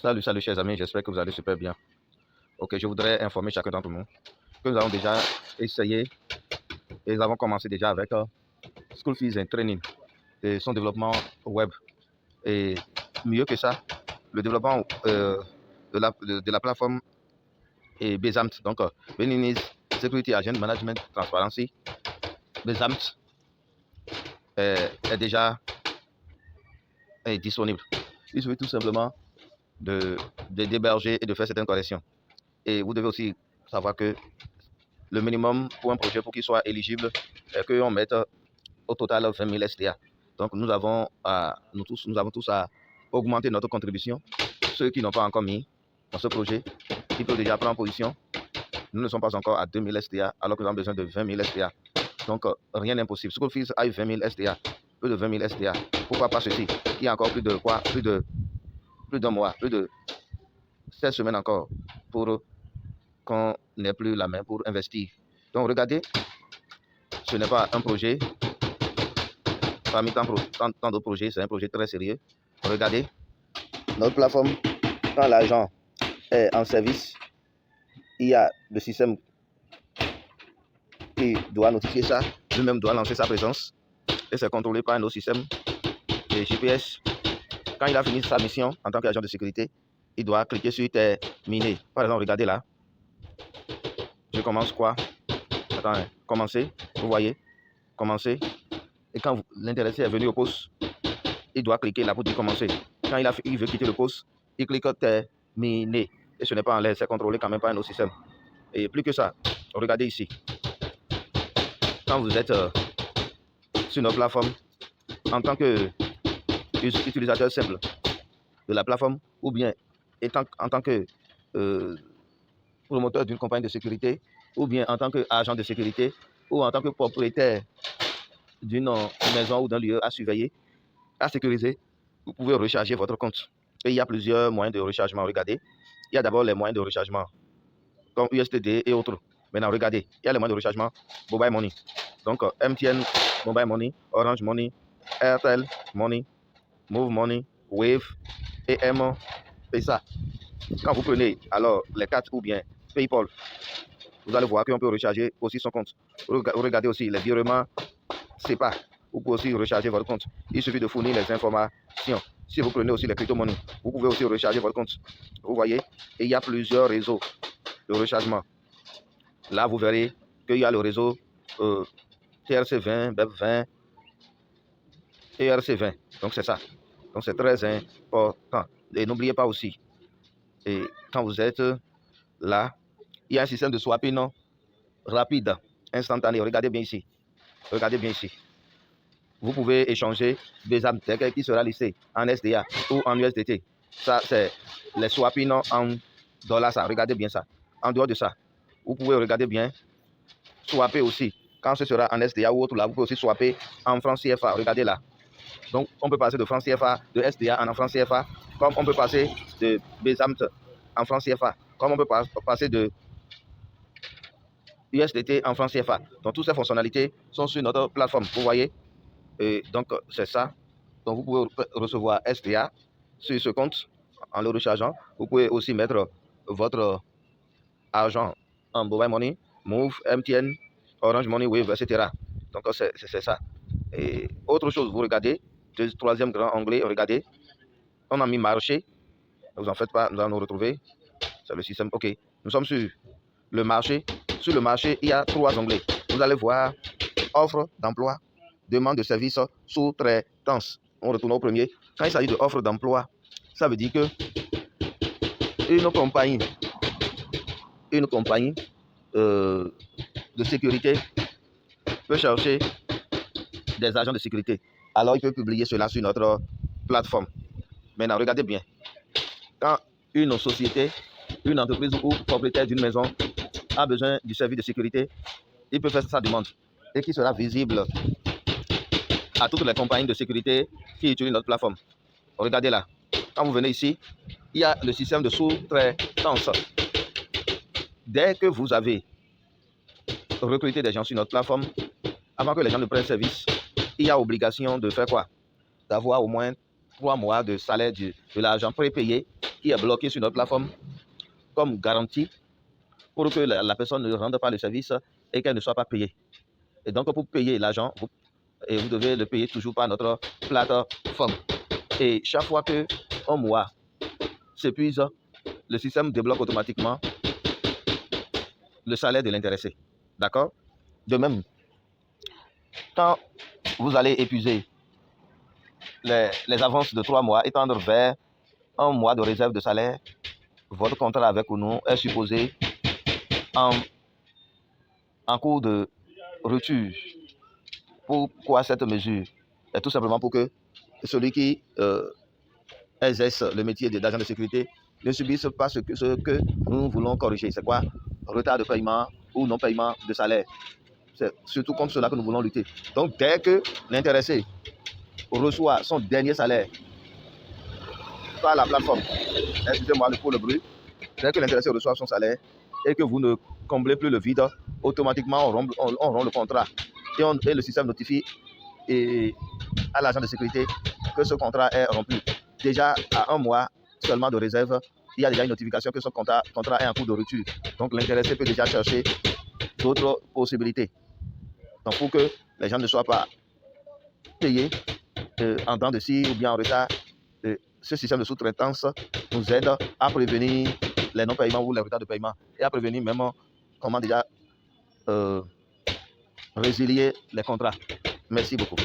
Salut, salut chers amis, j'espère que vous allez super bien. Ok, je voudrais informer chacun d'entre nous que nous avons déjà essayé et nous avons commencé déjà avec School Fees and Training et son développement web. Et mieux que ça, le développement de la plateforme et BESAMT, donc Beninese Security Agent Management Transparency. BESAMT est déjà disponible. Il suffit tout simplement d'héberger et de faire certaines corrections. Et vous devez aussi savoir que le minimum pour un projet pour qu'il soit éligible est qu'on mette au total 20 000 SDA. Donc nous avons tous à augmenter notre contribution. Ceux qui n'ont pas encore mis dans ce projet, ils peuvent déjà prendre position. Nous ne sommes pas encore à 2 000 SDA alors que nous avons besoin de 20 000 SDA. Donc rien n'est impossible. School Fees a 20 000 SDA, plus de 20 000 SDA. Pourquoi pas ceci? Il y a encore plus d'un mois, plus de 16 semaines encore pour qu'on n'ait plus la main pour investir. Donc regardez, ce n'est pas un projet parmi tant d'autres projets, c'est un projet très sérieux. Regardez, notre plateforme, quand l'argent est en service, il y a le système qui doit notifier ça, lui-même doit lancer sa présence et c'est contrôlé par nos systèmes de GPS. Quand il a fini sa mission en tant qu'agent de sécurité, il doit cliquer sur terminer. Par exemple, regardez là. Je commence quoi? Attends, commencer. Vous voyez? Commencer. Et quand l'intéressé est venu au poste, il doit cliquer là pour dire commencer. Quand il veut quitter le poste, il clique terminer. Et ce n'est pas en l'air, c'est contrôlé quand même par un autre système. Et plus que ça, regardez ici. Quand vous êtes sur notre plateforme, en tant qu'utilisateur simple de la plateforme, ou bien en tant que promoteur d'une compagnie de sécurité, ou bien en tant qu'agent de sécurité, ou en tant que propriétaire d'une maison ou d'un lieu à surveiller, à sécuriser, vous pouvez recharger votre compte. Et il y a plusieurs moyens de rechargement. Regardez, il y a d'abord les moyens de rechargement, comme USDT et autres. Maintenant, regardez, il y a les moyens de rechargement Mobile Money. Donc, MTN Mobile Money, Orange Money, Airtel Money, Move Money, Wave, EM, et ça. Quand vous prenez alors les cartes ou bien PayPal, vous allez voir qu'on peut recharger aussi son compte. Regardez aussi les virements SEPA. Vous pouvez aussi recharger votre compte. Il suffit de fournir les informations. Si vous prenez aussi les crypto-monnaies, vous pouvez aussi recharger votre compte. Vous voyez, et il y a plusieurs réseaux de rechargement. Là, vous verrez qu'il y a le réseau TRC20, BEP20 et ERC20. Donc, c'est ça. Donc, c'est très important. Et n'oubliez pas aussi, et quand vous êtes là, il y a un système de swapping rapide, instantané. Regardez bien ici. Regardez bien ici. Vous pouvez échanger des âmes qui sera listé en SDA ou en USDT. Ça, c'est les swapping en dollars. Ça. Regardez bien ça. En dehors de ça, vous pouvez regarder bien, swapper aussi. Quand ce sera en SDA ou autre, là, vous pouvez aussi swapper en francs CFA. Regardez là. Donc, on peut passer de francs CFA, de SDA en francs CFA, comme on peut passer de BESAMT en francs CFA, comme on peut passer de USDT en francs CFA. Donc, toutes ces fonctionnalités sont sur notre plateforme. Vous voyez? Et donc, c'est ça. Donc, vous pouvez recevoir SDA sur ce compte en le rechargeant. Vous pouvez aussi mettre votre argent en Mobile Money, Move, MTN, Orange Money, Wave, etc. Donc, c'est ça. Et autre chose, vous regardez, troisième grand onglet, regardez, on a mis marché. Ne vous en faites pas, nous allons nous retrouver. C'est le système. OK. Nous sommes sur le marché. Sur le marché, il y a trois onglets. Vous allez voir offre d'emploi, demande de service, sous-traitance. On retourne au premier. Quand il s'agit de offre d'emploi, ça veut dire que une compagnie de sécurité peut chercher des agents de sécurité. Alors, il peut publier cela sur notre plateforme. Maintenant, regardez bien. Quand une société, une entreprise ou propriétaire d'une maison a besoin du service de sécurité, il peut faire sa demande et qui sera visible à toutes les compagnies de sécurité qui utilisent notre plateforme. Regardez là. Quand vous venez ici, il y a le système de sous-traitance. Dès que vous avez recruté des gens sur notre plateforme, avant que les gens ne prennent service, il y a obligation de faire quoi? D'avoir au moins 3 mois de salaire de l'argent prépayé qui est bloqué sur notre plateforme comme garantie pour que la personne ne rende pas le service et qu'elle ne soit pas payée. Et donc, pour payer l'argent, vous devez le payer toujours par notre plateforme. Et chaque fois qu'un mois s'épuise, le système débloque automatiquement le salaire de l'intéressé. D'accord? De même, quand vous allez épuiser les avances de 3 mois et tendre vers un mois de réserve de salaire, votre contrat avec nous est supposé en cours de rupture. Pourquoi cette mesure? C'est tout simplement pour que celui qui exerce le métier d'agent de sécurité ne subisse pas ce que nous voulons corriger. C'est quoi? Retard de paiement ou non-paiement de salaire. C'est surtout contre cela que nous voulons lutter. Donc, dès que l'intéressé reçoit son dernier salaire par la plateforme, excusez-moi pour le bruit, dès que l'intéressé reçoit son salaire et que vous ne comblez plus le vide, automatiquement on rompt le contrat et le système notifie à l'agent de sécurité que ce contrat est rompu. Déjà à un mois seulement de réserve, il y a déjà une notification que ce contrat est en cours de rupture. Donc l'intéressé peut déjà chercher d'autres possibilités. Donc pour que les gens ne soient pas payés en temps de scie ou bien en retard, ce système de sous-traitance nous aide à prévenir les non-paiements ou les retards de paiement et à prévenir même comment déjà résilier les contrats. Merci beaucoup.